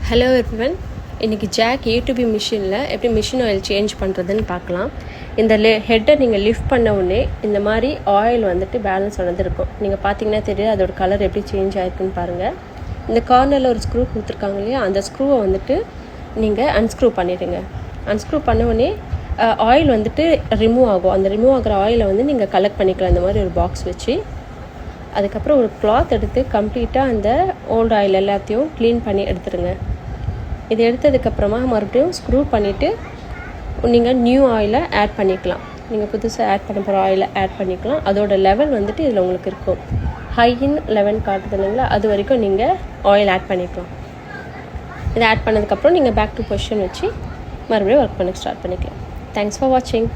Hello everyone, இன்றைக்கி jack ஏ2பி மிஷினில் எப்படி மிஷின் ஆயில் சேஞ்ச் பண்ணுறதுன்னு பார்க்கலாம். இந்த ஹெட்டை நீங்கள் லிஃப்ட் பண்ண உடனே இந்த மாதிரி ஆயில் வந்துட்டு பேலன்ஸ் இருக்கும். நீங்கள் பார்த்தீங்கன்னா தெரியும் அதோட கலர் எப்படி சேஞ்ச் ஆகிருக்குன்னு பாருங்கள். இந்த கார்னரில் ஒரு ஸ்க்ரூ கொடுத்துருக்காங்க இல்லையா, அந்த ஸ்க்ரூவை வந்துட்டு நீங்கள் அன்ஸ்க்ரூ பண்ணிவிடுங்க. அன்ஸ்க்ரூ பண்ண உடனே ஆயில் வந்துட்டு ரிமூவ் ஆகும். அந்த ரிமூவ் ஆகிற ஆயிலை வந்து நீங்கள் கலெக்ட் பண்ணிக்கலாம் இந்த மாதிரி ஒரு பாக்ஸ் வச்சு. அதுக்கப்புறம் ஒரு கிளாத் எடுத்து கம்ப்ளீட்டாக அந்த ஓல்டு ஆயில் எல்லாத்தையும் க்ளீன் பண்ணி எடுத்துடுங்க. இது எடுத்ததுக்கப்புறமா மறுபடியும் ஸ்க்ரூ பண்ணிவிட்டு நீங்கள் நியூ ஆயிலை ஆட் பண்ணிக்கலாம். நீங்கள் புதுசாக ஆட் பண்ண போகிற ஆயிலை ஆட் பண்ணிக்கலாம். அதோட லெவல் வந்துட்டு இதில் உங்களுக்கு இருக்கும். ஹையின் லெவல் காட்டுது இல்லைங்களா, அது வரைக்கும் நீங்கள் ஆயில் ஆட் பண்ணிக்கலாம். இதை ஆட் பண்ணதுக்கப்புறம் நீங்கள் பேக் டு பொசிஷன் வச்சு மறுபடியும் ஒர்க் பண்ண ஸ்டார்ட் பண்ணிக்கலாம். தேங்க்ஸ் ஃபார் வாட்சிங்.